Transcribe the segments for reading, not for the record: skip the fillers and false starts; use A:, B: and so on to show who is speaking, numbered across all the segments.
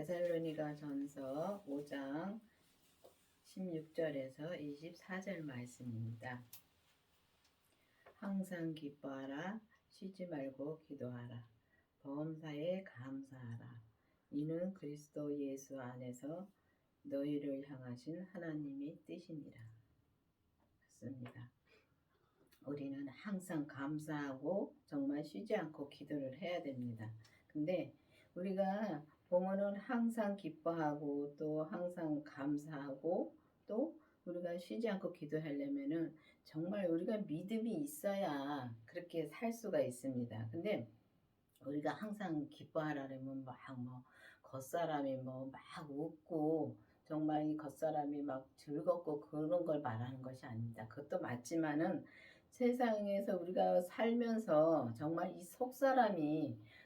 A: 데살로니가전서 5장 16절에서 24절 말씀입니다. 항상 기뻐하라. 쉬지 말고 기도하라. 범사에 감사하라. 이는 그리스도 예수 안에서 너희를 향하신 하나님의 뜻이니라. 맞습니다. 우리는 항상 감사하고 정말 쉬지 않고 기도를 해야 됩니다. 근데 우리가 보면은 항상 기뻐하고 또 항상 감사하고 또 우리가 쉬지 않고 기도하려면은 정말 우리가 믿음이 있어야 그렇게 살 수가 있습니다. 근데 우리가 항상 기뻐하라면 막 겉사람이 막 웃고 정말 이 겉사람이 막 즐겁고 그런 걸 말하는 것이 아닙니다. 그것도 맞지만은 세상에서 우리가 살면서 정말 이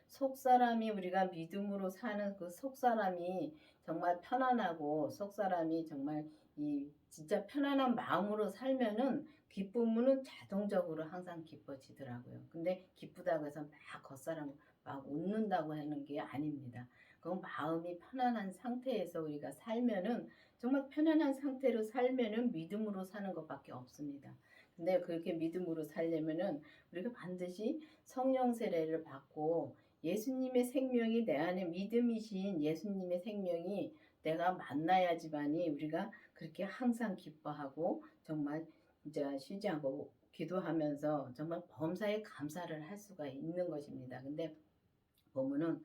A: 속사람이 우리가 믿음으로 사는 그 속사람이 정말 편안하고 속사람이 정말 이 진짜 편안한 마음으로 살면은 기쁨은 자동적으로 항상 기뻐지더라고요. 근데 기쁘다고 해서 막 겉사람 막 웃는다고 하는 게 아닙니다. 그건 마음이 편안한 상태에서 우리가 살면은 정말 편안한 상태로 살면은 믿음으로 사는 것밖에 없습니다. 근데 그렇게 믿음으로 살려면은 우리가 반드시 성령 세례를 받고 예수님의 생명이 내 안에 믿음이신 예수님의 생명이 내가 만나야지만이 우리가 그렇게 항상 기뻐하고 정말 진짜 쉬지 않고 기도하면서 정말 범사에 감사를 할 수가 있는 것입니다. 근데 보면은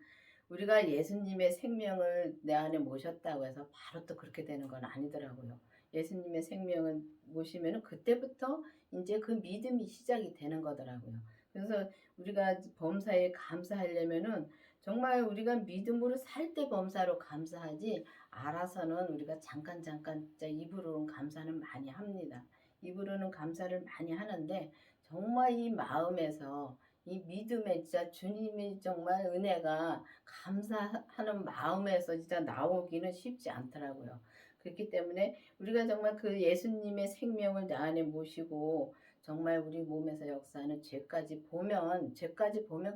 A: 우리가 예수님의 생명을 내 안에 모셨다고 해서 바로 또 그렇게 되는 건 아니더라고요. 예수님의 생명을 모시면은 그때부터 이제 그 믿음이 시작이 되는 거더라고요. 그래서 우리가 범사에 감사하려면은 정말 우리가 믿음으로 살 때 범사로 감사하지 알아서는 우리가 잠깐 진짜 입으로는 감사는 많이 합니다. 입으로는 감사를 많이 하는데 정말 이 마음에서 이 믿음에 진짜 주님이 정말 은혜가 감사하는 마음에서 진짜 나오기는 쉽지 않더라고요. 그렇기 때문에 우리가 정말 그 예수님의 생명을 내 안에 모시고 정말 우리 몸에서 역사하는 죄까지 보면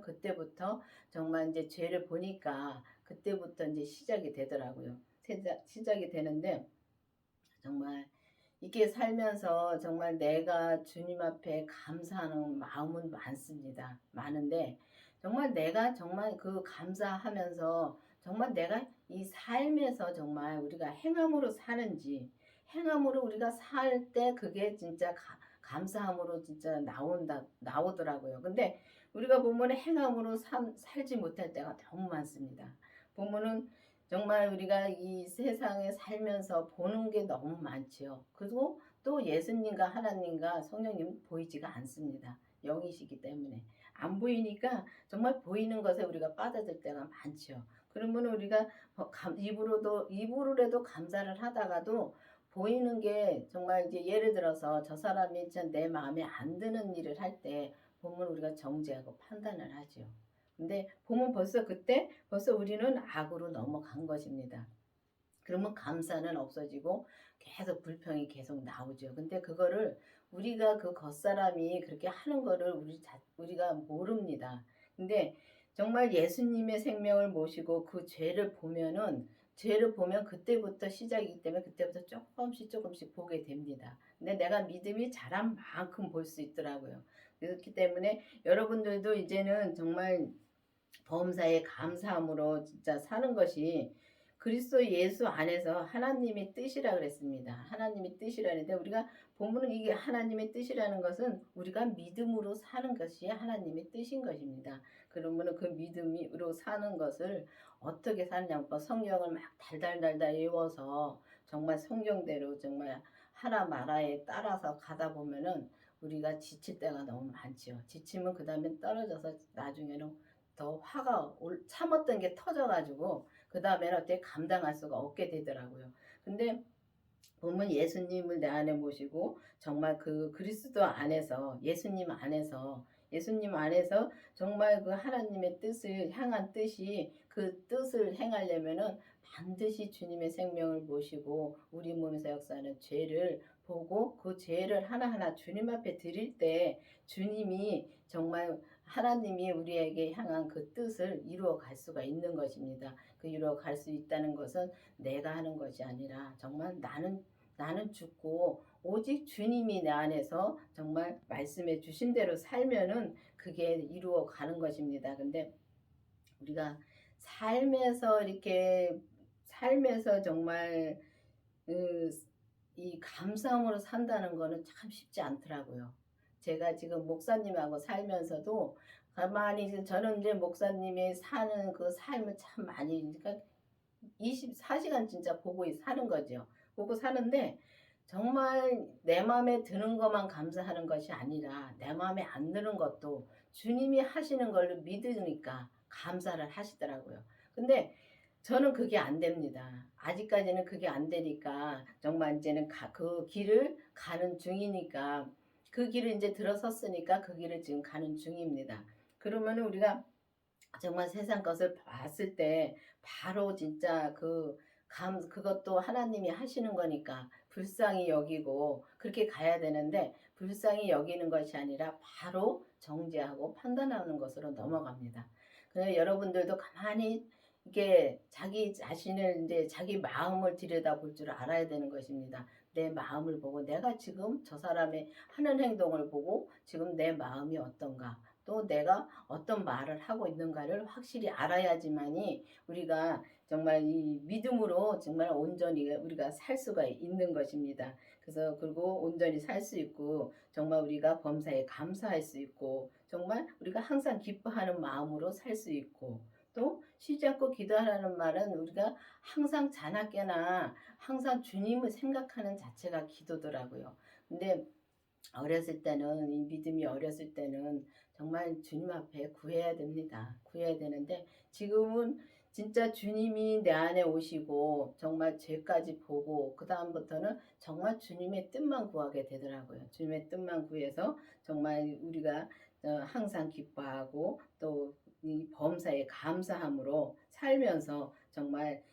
A: 그때부터 정말 이제 죄를 보니까 그때부터 이제 시작이 되더라고요. 시작이 되는데 정말 이렇게 살면서 정말 내가 주님 앞에 감사하는 마음은 많습니다. 많은데 정말 내가 정말 그 감사하면서 정말 내가 이 삶에서 정말 우리가 행함으로 사는지 행함으로 우리가 살 때 그게 진짜 감사함으로 진짜 나오더라고요. 근데 우리가 보면 행함으로 살지 못할 때가 너무 많습니다. 보면은 정말 우리가 이 세상에 살면서 보는 게 너무 많지요. 그리고 또 예수님과 하나님과 성령님은 보이지가 않습니다. 영이시기 때문에. 안 보이니까 정말 보이는 것에 우리가 빠져들 때가 많지요. 그러면 우리가 입으로라도 감사를 하다가도 보이는 게 정말 이제 예를 들어서 저 사람이 내 마음에 안 드는 일을 할 때 보면 우리가 정죄하고 판단을 하지요. 근데 보면 벌써 우리는 악으로 넘어간 것입니다. 그러면 감사는 없어지고 계속 불평이 계속 나오죠. 근데 그거를 우리가 그 겉사람이 그렇게 하는 거를 우리가 모릅니다. 근데 정말 예수님의 생명을 모시고 그 죄를 보면 그때부터 시작이기 때문에 그때부터 조금씩 보게 됩니다. 근데 내가 믿음이 자란 만큼 볼 수 있더라고요. 그렇기 때문에 여러분들도 이제는 정말 범사에 감사함으로 진짜 사는 것이 그리스도 예수 안에서 하나님의 뜻이라 그랬습니다. 하나님의 뜻이라는데 우리가 보면은 이게 하나님의 뜻이라는 것은 우리가 믿음으로 사는 것이 하나님의 뜻인 것입니다. 그러면은 그 믿음으로 사는 것을 어떻게 사느냐 성경을 막 달달달달 외워서 정말 성경대로 정말 하나 마라에 따라서 가다 보면은 우리가 지칠 때가 너무 많지요. 지치면 그 다음에 떨어져서 나중에는 더 참았던 게 터져가지고 그 다음에는 어떻게 감당할 수가 없게 되더라고요. 근데 보면 예수님을 내 안에 모시고 정말 그 그리스도 안에서 예수님 안에서 정말 그 하나님의 뜻을 향한 뜻이 그 뜻을 행하려면은 반드시 주님의 생명을 모시고 우리 몸에서 역사하는 죄를 보고 그 죄를 하나하나 주님 앞에 드릴 때 주님이 정말 하나님이 우리에게 향한 그 뜻을 이루어 갈 수가 있는 것입니다. 그 이루어 갈 수 있다는 것은 내가 하는 것이 아니라 정말 나는 죽고 오직 주님이 내 안에서 정말 말씀해 주신 대로 살면은 그게 이루어 가는 것입니다. 근데 우리가 삶에서 이렇게 삶에서 정말 그 이 감사함으로 산다는 거는 참 쉽지 않더라고요. 제가 지금 목사님하고 살면서도 가만히 저는 이제 목사님이 사는 그 삶을 참 많이 그러니까 24시간 진짜 보고 사는 거죠. 보고 사는데 정말 내 마음에 드는 것만 감사하는 것이 아니라 내 마음에 안 드는 것도 주님이 하시는 걸로 믿으니까 감사를 하시더라고요. 근데 저는 그게 안 됩니다. 아직까지는 그게 안 되니까 정말 이제는 그 길을 가는 중이니까 그 길을 이제 들어섰으니까 그 길을 지금 가는 중입니다. 그러면 우리가 정말 세상 것을 봤을 때 바로 진짜 그것도 하나님이 하시는 거니까 불쌍히 여기고 그렇게 가야 되는데 불쌍히 여기는 것이 아니라 바로 정죄하고 판단하는 것으로 넘어갑니다. 그래서 여러분들도 가만히 이게 자기 자신을 이제 자기 마음을 들여다볼 줄 알아야 되는 것입니다. 내 마음을 보고 내가 지금 저 사람의 하는 행동을 보고 지금 내 마음이 어떤가 또 내가 어떤 말을 하고 있는가를 확실히 알아야지만이 우리가 정말 이 믿음으로 정말 온전히 우리가 살 수가 있는 것입니다. 그래서 그리고 온전히 살 수 있고 정말 우리가 범사에 감사할 수 있고 정말 우리가 항상 기뻐하는 마음으로 살 수 있고 또 쉬지 않고 기도하라는 말은 우리가 항상 자나깨나 항상 주님을 생각하는 자체가 기도더라고요. 근데 어렸을 때는 이 믿음이 어렸을 때는 정말 주님 앞에 구해야 됩니다. 구해야 되는데 지금은 진짜 주님이 내 안에 오시고 정말 죄까지 보고 그다음부터는 정말 주님의 뜻만 구하게 되더라고요. 주님의 뜻만 구해서 정말 우리가 항상 기뻐하고 또 이 범사에 감사함으로 살면서 정말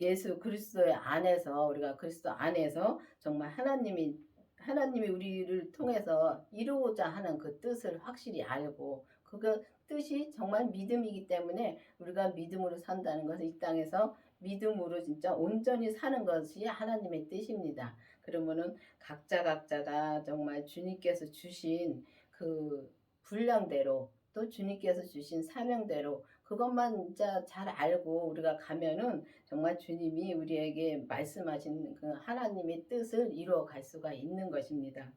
A: 예수 그리스도의 안에서 우리가 그리스도 안에서 정말 하나님이 우리를 통해서 이루고자 하는 그 뜻을 확실히 알고 그 뜻이 정말 믿음이기 때문에 우리가 믿음으로 산다는 것은 이 땅에서 믿음으로 진짜 온전히 사는 것이 하나님의 뜻입니다. 그러면은 각자가 정말 주님께서 주신 그 분량대로 또 주님께서 주신 사명대로 그것만 진짜 잘 알고 우리가 가면은 정말 주님이 우리에게 말씀하신 그 하나님의 뜻을 이루어 갈 수가 있는 것입니다.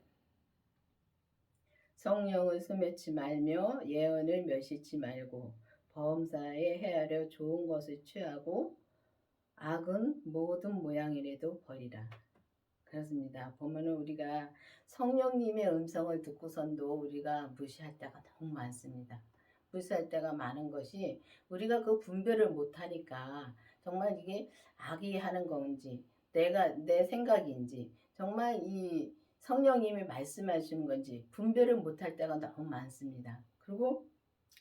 A: 성령을 소멸치 말며 예언을 멸시치 말고 범사에 헤아려 좋은 것을 취하고 악은 모든 모양이라도 버리라. 그렇습니다. 보면은 우리가 성령님의 음성을 듣고선도 우리가 무시할 때가 너무 많습니다. 무시할 때가 많은 것이 우리가 그 분별을 못하니까 정말 이게 악이 하는 건지 내 생각인지 정말 이 성령님이 말씀하시는 건지 분별을 못할 때가 너무 많습니다. 그리고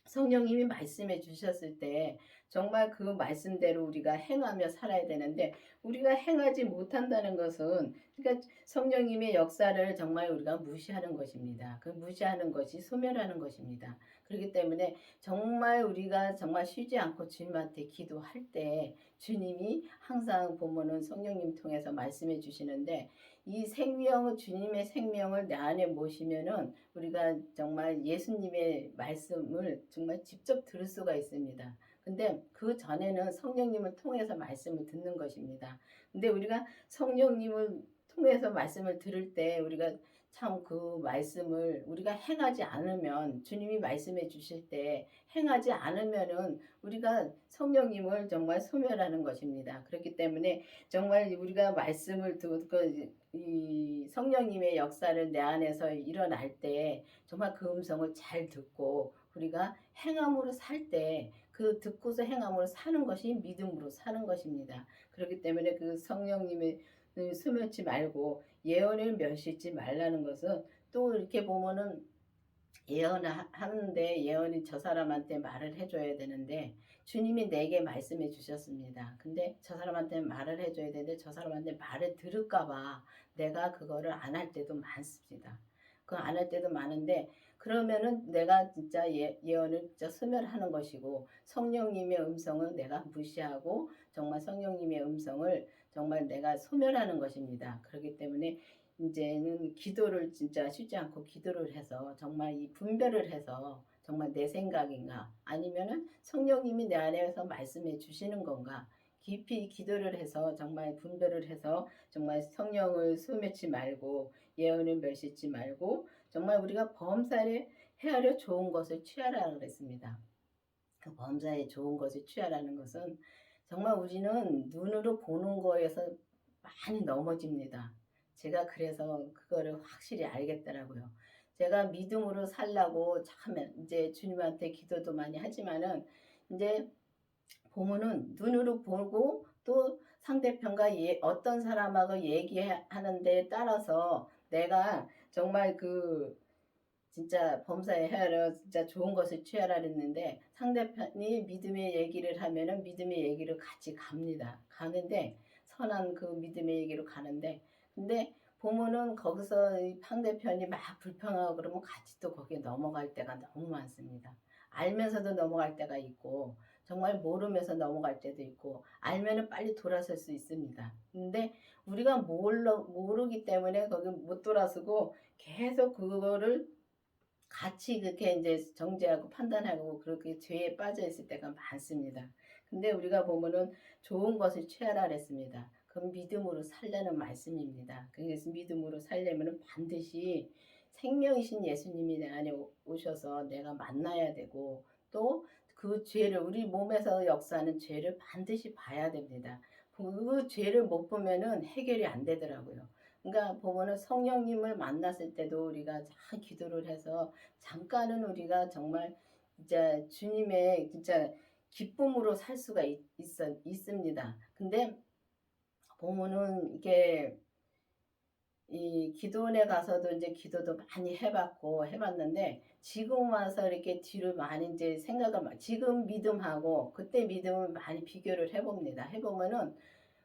A: 성령님이 말씀해 주셨을 때 정말 그 말씀대로 우리가 행하며 살아야 되는데 우리가 행하지 못한다는 것은 그러니까 성령님의 역사를 정말 우리가 무시하는 것입니다. 그 무시하는 것이 소멸하는 것입니다. 그렇기 때문에 정말 우리가 정말 쉬지 않고 주님한테 기도할 때 주님이 항상 보면은 성령님 통해서 말씀해 주시는데 이 생명 주님의 생명을 내 안에 모시면은 우리가 정말 예수님의 말씀을 정말 직접 들을 수가 있습니다. 근데 그 전에는 성령님을 통해서 말씀을 듣는 것입니다. 근데 우리가 성령님을 통해서 말씀을 들을 때 우리가 참 그 말씀을 우리가 행하지 않으면 주님이 말씀해 주실 때 행하지 않으면은 우리가 성령님을 정말 소멸하는 것입니다. 그렇기 때문에 정말 우리가 말씀을 듣고 이 성령님의 역사를 내 안에서 일어날 때 정말 그 음성을 잘 듣고 우리가 행함으로 살 때 그 듣고서 행함으로 사는 것이 믿음으로 사는 것입니다. 그렇기 때문에 그 성령님의 수면치 말고 예언을 멸시지 말라는 것은 또 이렇게 보면은 예언을 하는데 예언이 저 사람한테 말을 해줘야 되는데 주님이 내게 말씀해 주셨습니다. 근데 저 사람한테 말을 해줘야 되는데 저 사람한테 말을 들을까 봐 내가 그거를 안 할 때도 많습니다. 그 안 할 때도 많은데 그러면은 내가 진짜 예언을 진짜 소멸하는 것이고 성령님의 음성을 내가 무시하고 정말 성령님의 음성을 정말 내가 소멸하는 것입니다. 그렇기 때문에 이제는 기도를 진짜 쉬지 않고 기도를 해서 정말 이 분별을 해서 정말 내 생각인가 아니면은 성령님이 내 안에서 말씀해 주시는 건가 깊이 기도를 해서 정말 분별을 해서 정말 성령을 소멸치 말고 예언을 멸시치 말고 정말 우리가 범사에 헤아려 좋은 것을 취하라 그랬습니다. 그 범사에 좋은 것을 취하라는 것은 정말 우리는 눈으로 보는 거에서 많이 넘어집니다. 제가 그래서 그거를 확실히 알겠더라고요. 제가 믿음으로 살라고 참 이제 주님한테 기도도 많이 하지만은 이제 보면은 눈으로 보고 또 상대편과 어떤 사람하고 얘기하는 데에 따라서 내가 정말 그 진짜 범사에 헤아려 진짜 좋은 것을 취하라 그랬는데 상대편이 믿음의 얘기를 하면은 믿음의 얘기를 같이 갑니다. 가는데 선한 그 믿음의 얘기로 가는데 근데 보면은 거기서 이 상대편이 막 불평하고 그러면 같이 또 거기에 넘어갈 때가 너무 많습니다. 알면서도 넘어갈 때가 있고 정말 모르면서 넘어갈 때도 있고 알면은 빨리 돌아설 수 있습니다. 근데 우리가 모르기 때문에 거기 못 돌아서고 계속 그거를 같이 그렇게 이제 정죄하고 판단하고 그렇게 죄에 빠져 있을 때가 많습니다. 근데 우리가 보면은 좋은 것을 취하라 그랬습니다. 그건 믿음으로 살라는 말씀입니다. 그래서 믿음으로 살려면은 반드시 생명이신 예수님이 내 안에 오셔서 내가 만나야 되고 또 그 죄를 우리 몸에서 역사하는 죄를 반드시 봐야 됩니다. 그 죄를 못 보면은 해결이 안 되더라고요. 그러니까 보면은 성령님을 만났을 때도 우리가 잘 기도를 해서 잠깐은 우리가 정말 진짜 주님의 진짜 기쁨으로 살 수가 있습니다. 근데 보면은 이게 이 기도원에 가서도 이제 기도도 많이 해봤는데 지금 와서 이렇게 뒤를 많이 이제 지금 믿음하고 그때 믿음을 많이 비교를 해봅니다. 해보면은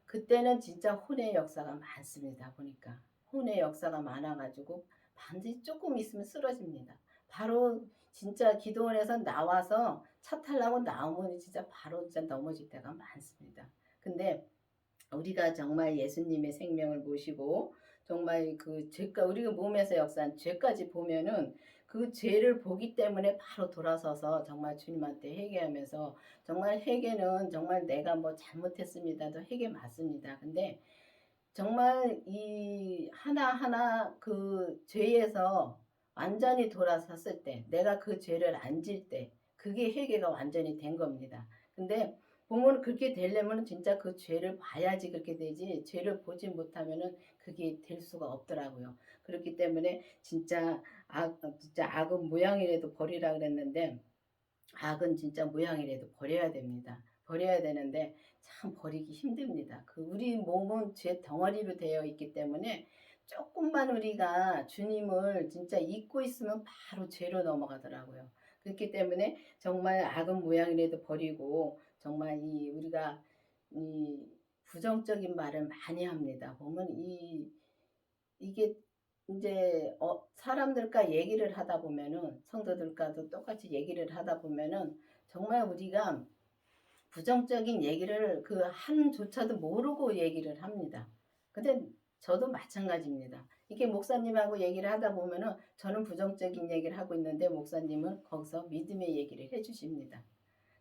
A: 그때는 진짜 혼의 역사가 많습니다. 보니까 혼의 역사가 많아가지고 반드시 조금 있으면 쓰러집니다. 바로 진짜 기도원에서 나와서 차 타려고 나오면 진짜 바로 진짜 넘어질 때가 많습니다. 근데 우리가 정말 예수님의 생명을 모시고 정말 그 죄가 우리가 몸에서 역사한 죄까지 보면은 그 죄를 보기 때문에 바로 돌아서서 정말 주님한테 회개하면서 정말 회개는 정말 내가 뭐 잘못했습니다도 회개 맞습니다. 근데 정말 이 하나하나 그 죄에서 완전히 돌아섰을 때 내가 그 죄를 안 질 때 그게 회개가 완전히 된 겁니다. 근데 보면 그렇게 되려면 진짜 그 죄를 봐야지 그렇게 되지 죄를 보지 못하면은 그게 될 수가 없더라고요. 그렇기 때문에 진짜 악은 모양이라도 버리라 그랬는데 악은 진짜 모양이라도 버려야 됩니다. 버려야 되는데 참 버리기 힘듭니다. 그 우리 몸은 죄 덩어리로 되어 있기 때문에 조금만 우리가 주님을 진짜 잊고 있으면 바로 죄로 넘어가더라고요. 그렇기 때문에 정말 악은 모양이라도 버리고 정말 이 우리가 이 부정적인 말을 많이 합니다. 보면 이게 이제 사람들과 얘기를 하다 보면은 성도들과도 똑같이 얘기를 하다 보면은 정말 우리가 부정적인 얘기를 그 한조차도 모르고 얘기를 합니다. 근데 저도 마찬가지입니다. 이게 목사님하고 얘기를 하다 보면은 저는 부정적인 얘기를 하고 있는데 목사님은 거기서 믿음의 얘기를 해주십니다.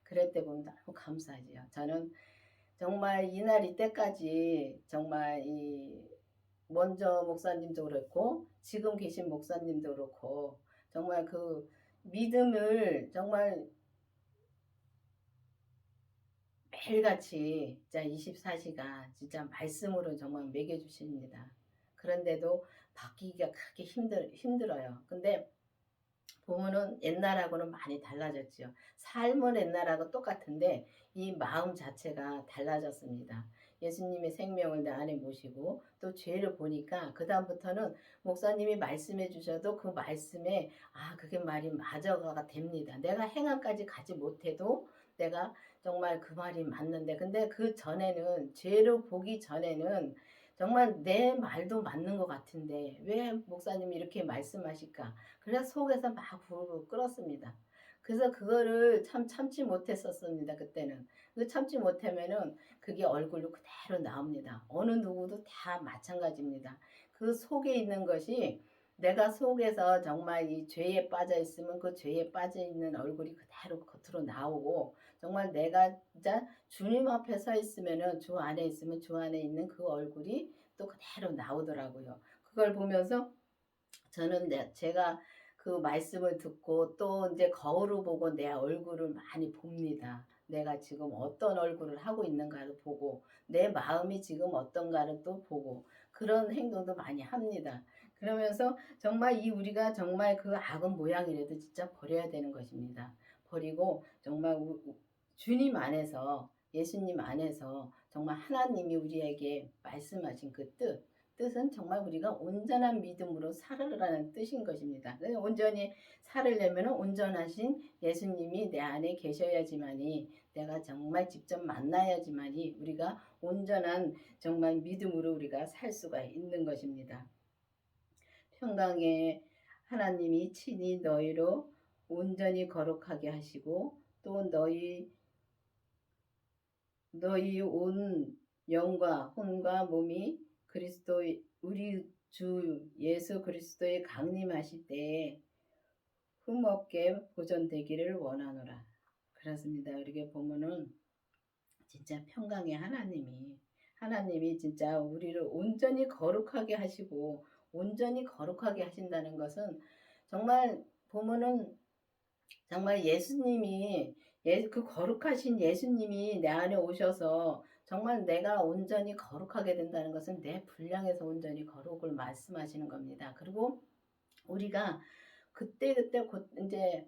A: 그럴 때 보면 너무 감사하지요. 저는 정말 이날 이때까지 정말 이 먼저 목사님도 그렇고 지금 계신 목사님도 그렇고 정말 그 믿음을 정말 매일같이 진짜 24시간 진짜 말씀으로 정말 먹여주십니다. 그런데도 바뀌기가 크게 힘들어요. 근데 보면은 옛날하고는 많이 달라졌죠. 삶은 옛날하고 똑같은데 이 마음 자체가 달라졌습니다. 예수님의 생명을 내 안에 모시고 또 죄를 보니까 그다음부터는 목사님이 말씀해 주셔도 그 말씀에 그게 말이 맞아가 됩니다. 내가 행함까지 가지 못해도 내가 정말 그 말이 맞는데 근데 그 전에는 죄를 보기 전에는 정말 내 말도 맞는 것 같은데 왜 목사님이 이렇게 말씀하실까? 그래서 속에서 막 부르르 끓었습니다. 그래서 그거를 참 참지 못했었습니다. 그때는. 그 참지 못하면은 그게 얼굴로 그대로 나옵니다. 어느 누구도 다 마찬가지입니다. 그 속에 있는 것이 내가 속에서 정말 이 죄에 빠져 있으면 그 죄에 빠져 있는 얼굴이 그대로 겉으로 나오고, 정말 내가 진짜 주님 앞에 서 있으면은, 주 안에 있으면 주 안에 있는 그 얼굴이 또 그대로 나오더라고요. 그걸 보면서 저는 제가 그 말씀을 듣고 또 이제 거울을 보고 내 얼굴을 많이 봅니다. 내가 지금 어떤 얼굴을 하고 있는가를 보고 내 마음이 지금 어떤가를 또 보고 그런 행동도 많이 합니다. 그러면서 정말 이 우리가 정말 그 악은 모양이라도 진짜 버려야 되는 것입니다. 버리고 정말 주님 안에서, 예수님 안에서 정말 하나님이 우리에게 말씀하신 그 뜻은 정말 우리가 온전한 믿음으로 살으라는 뜻인 것입니다. 온전히 살으려면 온전하신 예수님이 내 안에 계셔야지만이, 내가 정말 직접 만나야지만이 우리가 온전한 정말 믿음으로 우리가 살 수가 있는 것입니다. 평강에 하나님이 친히 너희로 온전히 거룩하게 하시고 또 너희 온 영과 혼과 몸이 그리스도 우리 주 예수 그리스도의 강림하실 때에 흠없게 보존되기를 원하노라. 그렇습니다. 이렇게 보면은 진짜 평강의 하나님이 진짜 우리를 온전히 거룩하게 하시고 온전히 거룩하게 하신다는 것은 정말 보면은 정말 예수님이, 그 거룩하신 예수님이 내 안에 오셔서 정말 내가 온전히 거룩하게 된다는 것은 내 분량에서 온전히 거룩을 말씀하시는 겁니다. 그리고 우리가 그때그때 곧 이제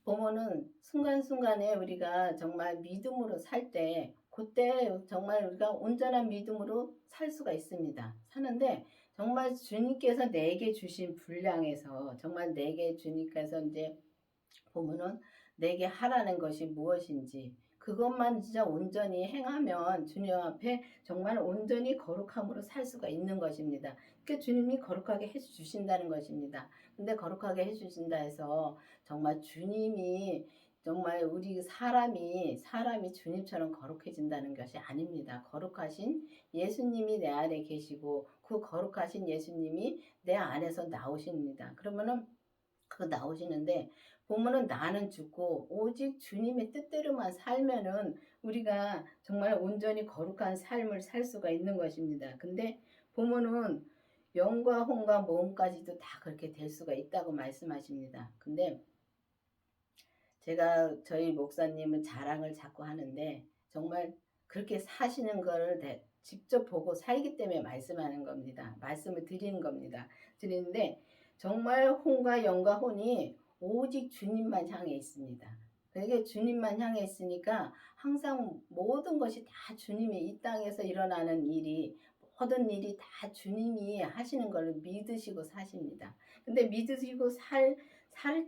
A: 보면은 순간순간에 우리가 정말 믿음으로 살 때 그때 정말 우리가 온전한 믿음으로 살 수가 있습니다. 사는데 정말 주님께서 내게 주신 분량에서 정말 내게 주님께서 이제 보면은 내게 하라는 것이 무엇인지 그것만 진짜 온전히 행하면 주님 앞에 정말 온전히 거룩함으로 살 수가 있는 것입니다. 그러니까 주님이 거룩하게 해주신다는 것입니다. 근데 거룩하게 해주신다 해서 정말 주님이 정말 우리 사람이 주님처럼 거룩해진다는 것이 아닙니다. 거룩하신 예수님이 내 안에 계시고 그 거룩하신 예수님이 내 안에서 나오십니다. 그러면은 그 나오시는데 보면은 나는 죽고 오직 주님의 뜻대로만 살면은 우리가 정말 온전히 거룩한 삶을 살 수가 있는 것입니다. 근데 보면은 영과 혼과 몸까지도 다 그렇게 될 수가 있다고 말씀하십니다. 근데 제가 저희 목사님은 자랑을 자꾸 하는데 정말 그렇게 사시는 거를 직접 보고 살기 때문에 말씀하는 겁니다. 말씀을 드리는 겁니다. 드리는데 정말 혼과 영과 혼이 오직 주님만 향해 있습니다. 그게 주님만 향해 있으니까 항상 모든 것이 다 주님이 이 땅에서 일어나는 일이, 모든 일이 다 주님이 하시는 걸 믿으시고 사십니다. 근데 믿으시고 살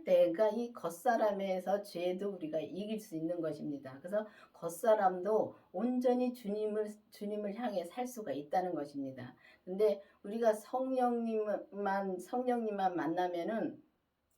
A: 때, 그러니까 이 겉사람에서 죄도 우리가 이길 수 있는 것입니다. 그래서 겉사람도 온전히 주님을 향해 살 수가 있다는 것입니다. 근데 우리가 성령님만 만나면은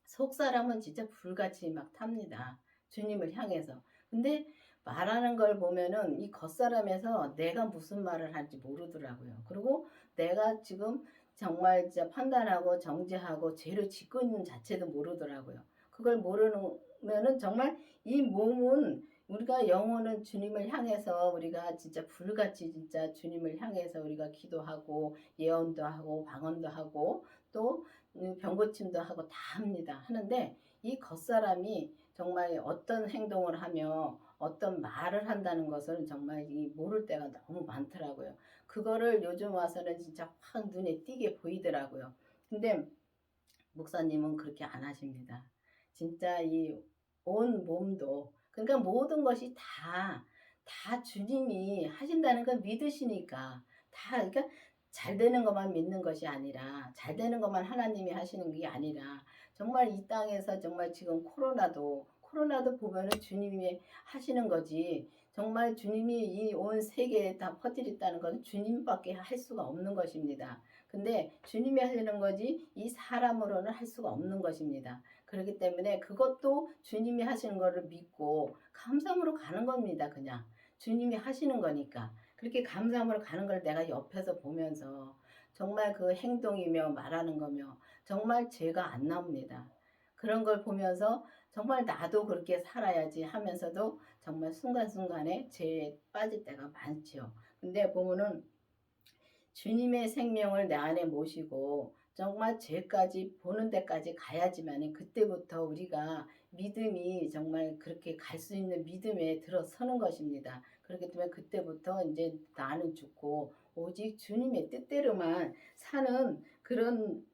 A: 속사람은 진짜 불같이 막 탑니다. 주님을 향해서. 근데 말하는 걸 보면은 이 겉사람에서 내가 무슨 말을 할지 모르더라고요. 그리고 내가 지금 정말 진짜 판단하고 정죄하고 죄를 짓고 있는 자체도 모르더라고요. 그걸 모르면은 정말 이 몸은 우리가 영혼은 주님을 향해서 우리가 진짜 불같이 진짜 주님을 향해서 우리가 기도하고 예언도 하고 방언도 하고 또 병고침도 하고 다 합니다. 하는데 이 겉사람이 정말 어떤 행동을 하며 어떤 말을 한다는 것을 정말 모를 때가 너무 많더라고요. 그거를 요즘 와서는 진짜 확 눈에 띄게 보이더라고요. 근데 목사님은 그렇게 안 하십니다. 진짜 이 온 몸도, 그러니까 모든 것이 다 주님이 하신다는 걸 믿으시니까, 그러니까 잘 되는 것만 믿는 것이 아니라, 잘 되는 것만 하나님이 하시는 게 아니라, 정말 이 땅에서 정말 지금 코로나도 보면은 주님이 하시는 거지, 정말 주님이 이 온 세계에 다 퍼뜨렸다는 것은 주님밖에 할 수가 없는 것입니다. 근데 주님이 하시는 거지 이 사람으로는 할 수가 없는 것입니다. 그렇기 때문에 그것도 주님이 하시는 거를 믿고 감사함으로 가는 겁니다. 그냥 주님이 하시는 거니까 그렇게 감사함으로 가는 걸 내가 옆에서 보면서 정말 그 행동이며 말하는 거며 정말 죄가 안 나옵니다. 그런 걸 보면서 정말 나도 그렇게 살아야지 하면서도 정말 순간순간에 죄에 빠질 때가 많죠. 근데 보면은 주님의 생명을 내 안에 모시고 정말 죄까지 보는 데까지 가야지만 그때부터 우리가 믿음이 정말 그렇게 갈 수 있는 믿음에 들어서는 것입니다. 그렇기 때문에 그때부터 이제 나는 죽고 오직 주님의 뜻대로만 사는 그런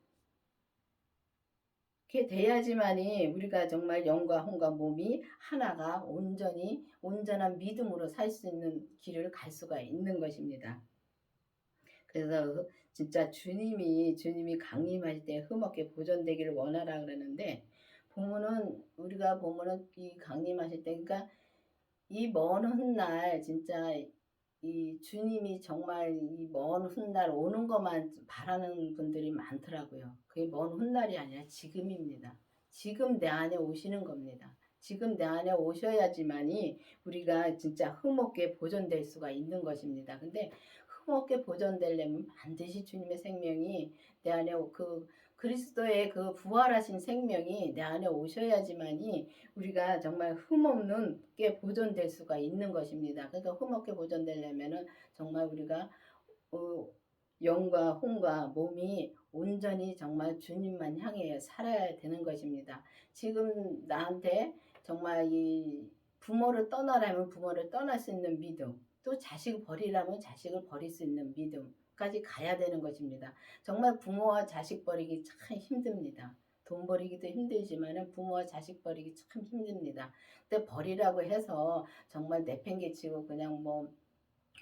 A: 게 돼야지만이 우리가 정말 영과 혼과 몸이 하나가 온전히 온전한 믿음으로 살 수 있는 길을 갈 수가 있는 것입니다. 그래서 진짜 주님이 강림할 때 흠없게 보존되기를 원하라 그러는데 보면은 우리가 보면은 이 강림하실 때 그러니까 이 먼 훗날 진짜 이 주님이 정말 이 먼 훗날 오는 것만 바라는 분들이 많더라고요. 그게 먼 훗날이 아니라 지금입니다. 지금 내 안에 오시는 겁니다. 지금 내 안에 오셔야지만이 우리가 진짜 흠없게 보존될 수가 있는 것입니다. 근데 흠없게 보존되려면 반드시 주님의 생명이 내 안에 그 그리스도의 그 부활하신 생명이 내 안에 오셔야지만이 우리가 정말 흠없는 게 보존될 수가 있는 것입니다. 그러니까 흠없게 보존되려면은 정말 우리가 어, 영과 혼과 몸이 온전히 정말 주님만 향해 살아야 되는 것입니다. 지금 나한테 정말 이 부모를 떠나라면 부모를 떠날 수 있는 믿음, 또 자식을 버리라면 자식을 버릴 수 있는 믿음까지 가야 되는 것입니다. 정말 부모와 자식 버리기 참 힘듭니다. 돈 버리기도 힘들지만 부모와 자식 버리기 참 힘듭니다. 근데 버리라고 해서 정말 내팽개치고 그냥 뭐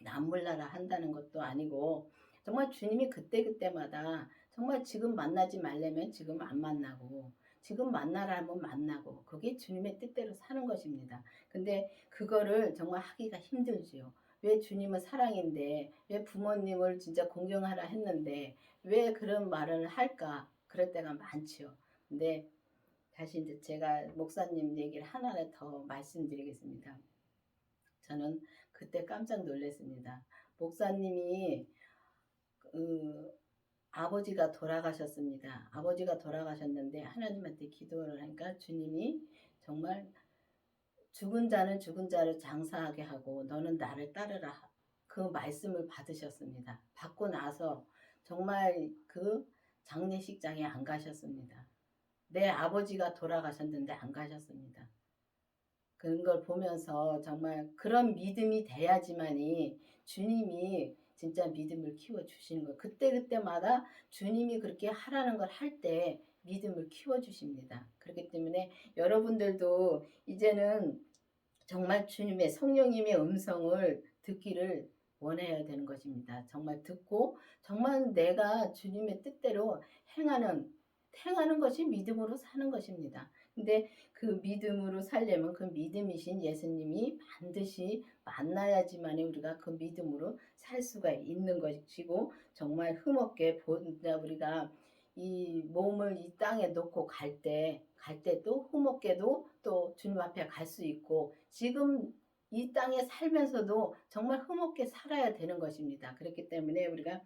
A: 남몰라라 한다는 것도 아니고 정말 주님이 그때그때마다 정말 지금 만나지 말려면 지금 안 만나고 지금 만나라 하면 만나고 그게 주님의 뜻대로 사는 것입니다. 근데 그거를 정말 하기가 힘들지요. 왜 주님은 사랑인데 왜 부모님을 진짜 공경하라 했는데 왜 그런 말을 할까 그럴 때가 많지요. 근데 다시 이제 제가 목사님 얘기를 하나를 더 말씀드리겠습니다. 저는 그때 깜짝 놀랐습니다. 목사님이 그 아버지가 돌아가셨습니다. 아버지가 돌아가셨는데 하나님한테 기도를 하니까 주님이 정말 죽은 자는 죽은 자를 장사하게 하고 너는 나를 따르라. 그 말씀을 받으셨습니다. 받고 나서 정말 그 장례식장에 안 가셨습니다. 내 아버지가 돌아가셨는데 안 가셨습니다. 그런 걸 보면서 정말 그런 믿음이 돼야지만이 주님이 진짜 믿음을 키워주시는 거예요. 그때그때마다 주님이 그렇게 하라는 걸 할 때 믿음을 키워주십니다. 그렇기 때문에 여러분들도 이제는 정말 주님의 성령님의 음성을 듣기를 원해야 되는 것입니다. 정말 듣고 정말 내가 주님의 뜻대로 행하는 것이 믿음으로 사는 것입니다. 근데 그 믿음으로 살려면 그 믿음이신 예수님이 반드시 만나야지만 우리가 그 믿음으로 살 수가 있는 것이고 정말 흠없게 우리가 이 몸을 이 땅에 놓고 갈 때도 흠없게도 또 주님 앞에 갈 수 있고 지금 이 땅에 살면서도 정말 흠없게 살아야 되는 것입니다. 그렇기 때문에 우리가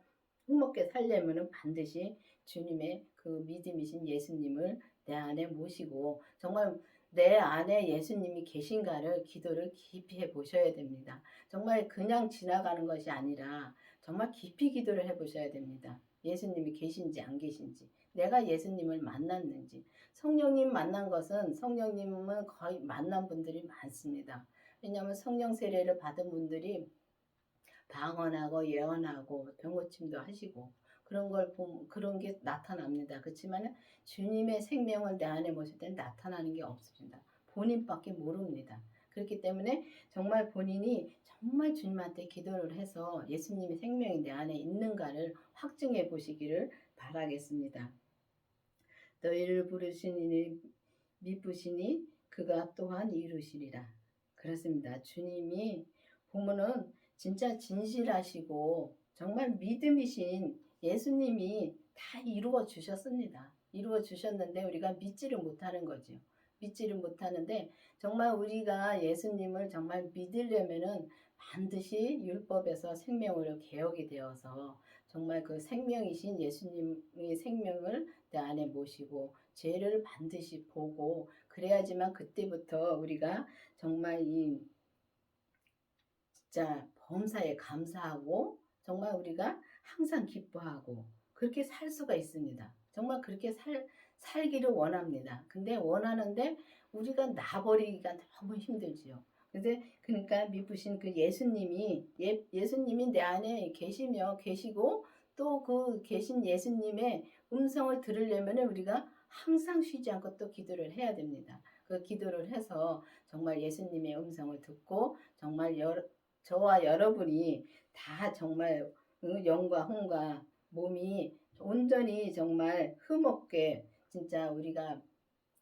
A: 흠없게 살려면은 반드시 주님의 그 믿음이신 예수님을 내 안에 모시고 정말 내 안에 예수님이 계신가를 기도를 깊이 해 보셔야 됩니다. 정말 그냥 지나가는 것이 아니라 정말 깊이 기도를 해 보셔야 됩니다. 예수님이 계신지 안 계신지, 내가 예수님을 만났는지. 성령님 만난 것은 성령님은 거의 만난 분들이 많습니다. 왜냐하면 성령 세례를 받은 분들이 방언하고 예언하고 병고침도 하시고 그런 걸 보면 그런 게 나타납니다. 그렇지만 주님의 생명을 내 안에 모실 때는 나타나는 게 없습니다. 본인밖에 모릅니다. 그렇기 때문에 정말 본인이 정말 주님한테 기도를 해서 예수님의 생명이 내 안에 있는가를 확증해 보시기를 바라겠습니다. 너희를 부르시니 미쁘시니 그가 또한 이루시리라. 그렇습니다. 주님이 보면은 진짜 진실하시고 정말 믿음이신 예수님이 다 이루어 주셨습니다. 이루어 주셨는데 우리가 믿지를 못하는 거죠. 믿지를 못하는데 정말 우리가 예수님을 정말 믿으려면은 반드시 율법에서 생명으로 개혁이 되어서 정말 그 생명이신 예수님의 생명을 내 안에 모시고 죄를 반드시 보고 그래야지만 그때부터 우리가 정말 이 진짜 범사에 감사하고 정말 우리가 항상 기뻐하고 그렇게 살 수가 있습니다. 정말 그렇게 살기를 원합니다. 근데 원하는데 우리가 놔버리기가 너무 힘들지요. 근데 그러니까 미쁘신 그 예수님이 내 안에 계시고 또 그 계신 예수님의 음성을 들으려면 우리가 항상 쉬지 않고 또 기도를 해야 됩니다. 그 기도를 해서 정말 예수님의 음성을 듣고 정말 저와 여러분이 다 정말 영과 혼과 몸이 온전히 정말 흠없게 진짜 우리가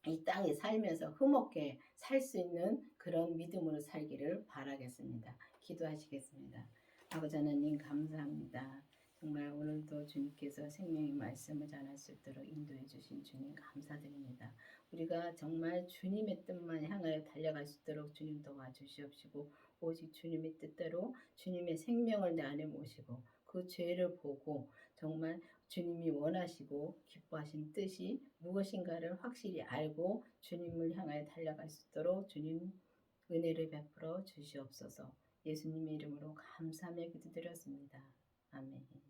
A: 이 땅에 살면서 흠없게 살 수 있는 그런 믿음으로 살기를 바라겠습니다. 기도하시겠습니다. 아버지 하나님 감사합니다. 정말 오늘도 주님께서 생명의 말씀을 전할 수 있도록 인도해 주신 주님 감사드립니다. 우리가 정말 주님의 뜻만 향하여 달려갈 수 있도록 주님 도와주시옵시고 오직 주님의 뜻대로 주님의 생명을 내 안에 모시고 그 죄를 보고 정말 주님이 원하시고 기뻐하신 뜻이 무엇인가를 확실히 알고 주님을 향하여 달려갈 수 있도록 주님 은혜를 베풀어 주시옵소서. 예수님의 이름으로 감사하며 기도드렸습니다. 아멘.